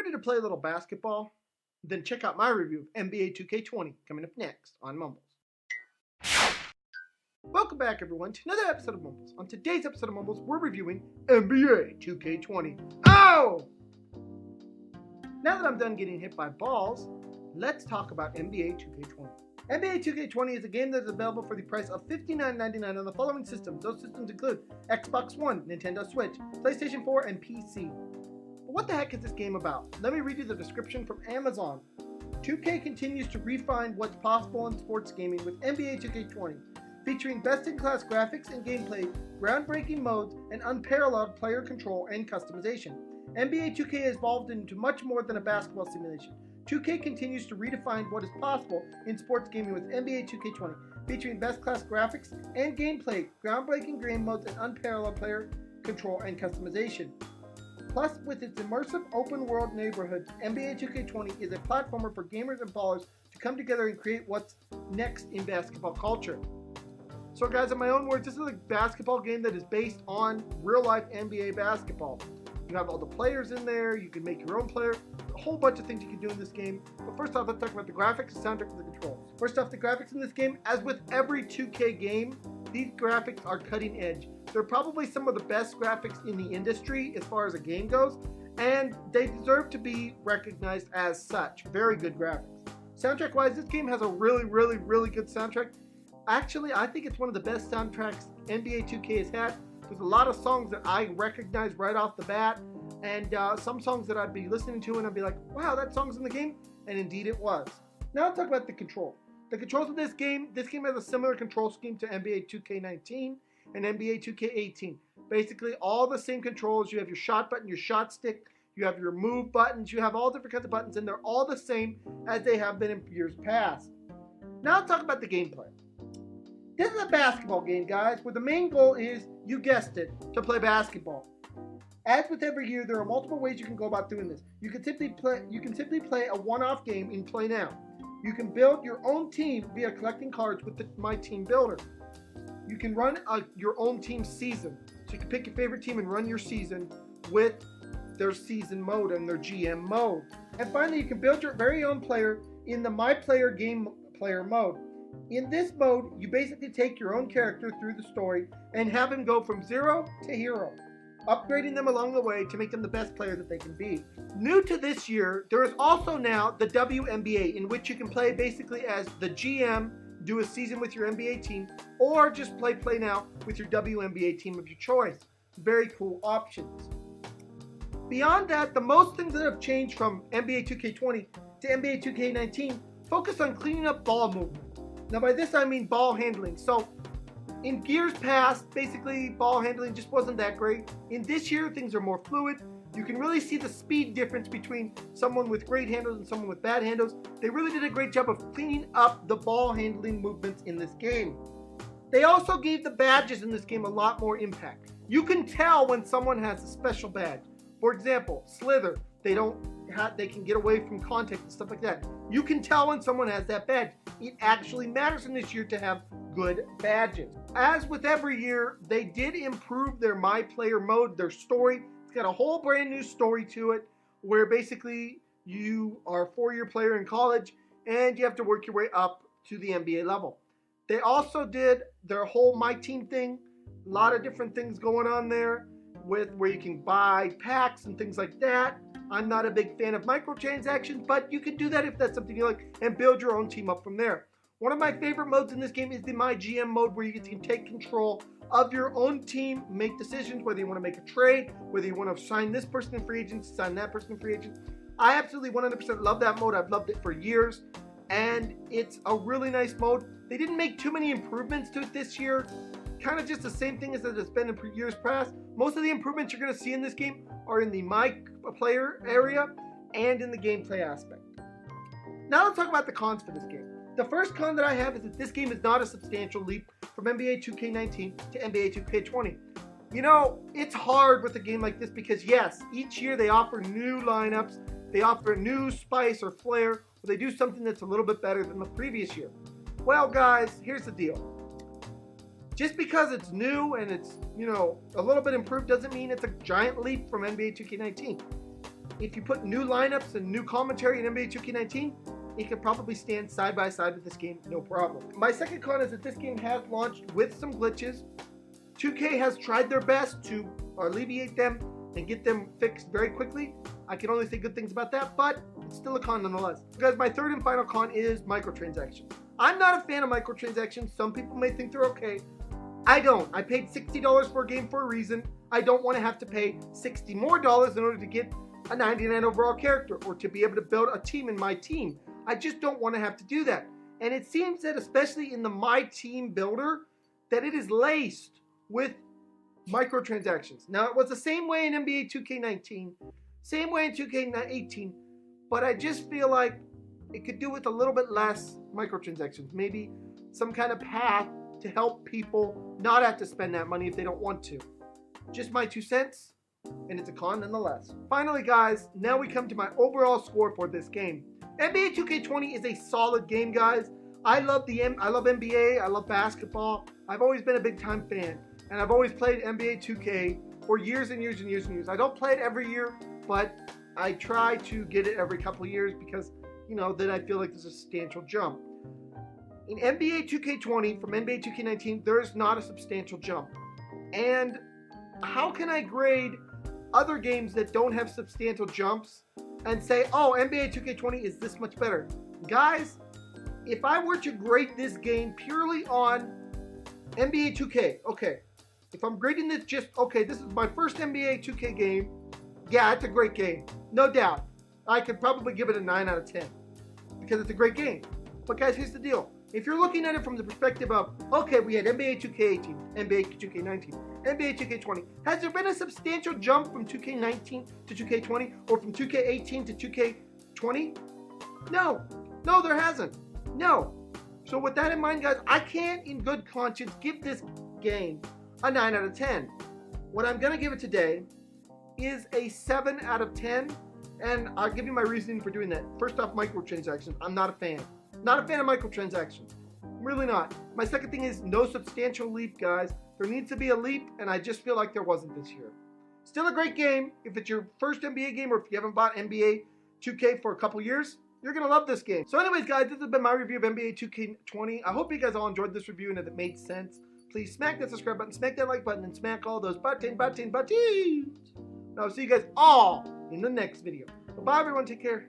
ready to play a little basketball? Then check out my review of NBA 2K20 coming up next on Mumbles. Welcome back, everyone, to another episode of Mumbles. On today's episode of Mumbles, we're reviewing NBA 2K20. Oh! Now that I'm done getting hit by balls, let's talk about NBA 2K20. NBA 2K20 is a game that is available for the price of $59.99 on the following systems. Those systems include Xbox One, Nintendo Switch, PlayStation 4, and PC. But what the heck is this game about? Let me read you the description from Amazon. 2K continues to refine what's possible in sports gaming with NBA 2K20, featuring best-in-class graphics and gameplay, groundbreaking modes, and unparalleled player control and customization. NBA 2K has evolved into much more than a basketball simulation. 2K continues to redefine what is possible in sports gaming with NBA 2K20, featuring best-class graphics and gameplay, groundbreaking game modes, and unparalleled player control and customization. Plus, with its immersive open-world neighborhoods, NBA 2K20 is a platformer for gamers and ballers to come together and create what's next in basketball culture. So guys, in my own words, this is a basketball game that is based on real-life NBA basketball. You have all the players in there, you can make your own player, a whole bunch of things you can do in this game. But first off, let's talk about the graphics, the soundtrack, and the controls. First off, the graphics in this game, as with every 2K game, these graphics are cutting edge. They're probably some of the best graphics in the industry as far as a game goes, and they deserve to be recognized as such. Very good graphics. Soundtrack-wise, this game has a really good soundtrack. Actually, I think it's one of the best soundtracks NBA 2K has had. There's a lot of songs that I recognize right off the bat, and some songs that I'd be listening to and I'd be like, wow, that song's in the game, and indeed it was. Now let's talk about the control. The controls of this game has a similar control scheme to NBA 2K19 and NBA 2K18. Basically all the same controls. You have your shot button, your shot stick, you have your move buttons, you have all different kinds of buttons, and they're all the same as they have been in years past. Now let's talk about the gameplay. This is a basketball game, guys, where the main goal is, you guessed it, to play basketball. As with every year, there are multiple ways you can go about doing this. You can simply play a one-off game in Play Now. You can build your own team via collecting cards with the My Team Builder. You can run your own team season. So you can pick your favorite team and run your season with their season mode and their GM mode. And finally, you can build your very own player in the My Player Game Player mode. In this mode, you basically take your own character through the story and have him go from 0 to hero, upgrading them along the way to make them the best player that they can be. New to this year, there is also now the WNBA, in which you can play basically as the GM, do a season with your NBA team, or just play Now with your WNBA team of your choice. Very cool options. Beyond that, the most things that have changed from NBA 2K20 to NBA 2K19 focus on cleaning up ball movement. Now by this I mean ball handling. So in years past, basically ball handling just wasn't that great. In this year, things are more fluid. You can really see the speed difference between someone with great handles and someone with bad handles. They really did a great job of cleaning up the ball handling movements in this game. They also gave the badges in this game a lot more impact. You can tell when someone has a special badge. For example, Slither, they can get away from contact and stuff like that. You can tell when someone has that badge. It actually matters in this year to have good badges. As with every year, they did improve their My Player mode, their story. It's got a whole brand new story to it, where basically you are a four-year player in college and you have to work your way up to the NBA level. They also did their whole My Team thing. A lot of different things going on there with where you can buy packs and things like that. I'm not a big fan of microtransactions, but you can do that if that's something you like and build your own team up from there. One of my favorite modes in this game is the My GM mode, where you can take control of your own team, make decisions, whether you want to make a trade, whether you want to sign this person in free agency, sign that person in free agency. I absolutely 100% love that mode. I've loved it for years, and it's a really nice mode. They didn't make too many improvements to it this year. Kind of just the same thing as it's been in years past. Most of the improvements you're going to see in this game are in the My Player area and in the gameplay aspect. Now let's talk about the cons for this game. The first con that I have is that this game is not a substantial leap from NBA 2K19 to NBA 2K20. You know, it's hard with a game like this because yes, each year they offer new lineups, they offer a new spice or flair, or they do something that's a little bit better than the previous year. Well guys, here's the deal. Just because it's new and it's, a little bit improved doesn't mean it's a giant leap from NBA 2K19. if you put new lineups and new commentary in NBA 2K19, it could probably stand side by side with this game, no problem. My second con is that this game has launched with some glitches. 2K has tried their best to alleviate them and get them fixed very quickly. I can only say good things about that, but it's still a con nonetheless. Guys, my third and final con is microtransactions. I'm not a fan of microtransactions. Some people may think they're okay. I don't. I paid $60 for a game for a reason. I don't want to have to pay $60 more in order to get a 99 overall character or to be able to build a team in my team. I just don't want to have to do that. And it seems that especially in the My Team builder, that it is laced with microtransactions. Now, it was the same way in NBA 2K19, same way in 2K18, but I just feel like it could do with a little bit less microtransactions. Maybe some kind of path to help people not have to spend that money if they don't want to. Just my 2 cents, and it's a con nonetheless. Finally, guys, now we come to my overall score for this game. NBA 2K20 is a solid game, guys. I love NBA, I love basketball. I've always been a big time fan, and I've always played NBA 2K for years and years and years and years. I don't play it every year, but I try to get it every couple of years because, you know, then I feel like there's a substantial jump. In NBA 2K20 from NBA 2K19, there is not a substantial jump. And how can I grade other games that don't have substantial jumps and say, oh, NBA 2K20 is this much better? Guys, if I were to grade this game purely on NBA 2K, okay, if I'm grading this just, okay, this is my first NBA 2K game, yeah, it's a great game, no doubt. I could probably give it a 9 out of 10 because it's a great game. But guys, here's the deal. If you're looking at it from the perspective of, okay, we had NBA 2K18, NBA 2K19, NBA 2K20. Has there been a substantial jump from 2K19 to 2K20 or from 2K18 to 2K20? No. No, there hasn't. No. So with that in mind, guys, I can't in good conscience give this game a 9 out of 10. What I'm going to give it today is a 7 out of 10, and I'll give you my reasoning for doing that. First off, microtransactions. I'm not a fan. Not a fan of microtransactions. Really not. My second thing is no substantial leap, guys. There needs to be a leap, and I just feel like there wasn't this year. Still a great game. If it's your first NBA game or if you haven't bought NBA 2K for a couple years, you're going to love this game. So anyways, guys, this has been my review of NBA 2K20. I hope you guys all enjoyed this review and that it made sense. Please smack that subscribe button, smack that like button, and smack all those buttons. And I'll see you guys all in the next video. Bye, everyone. Take care.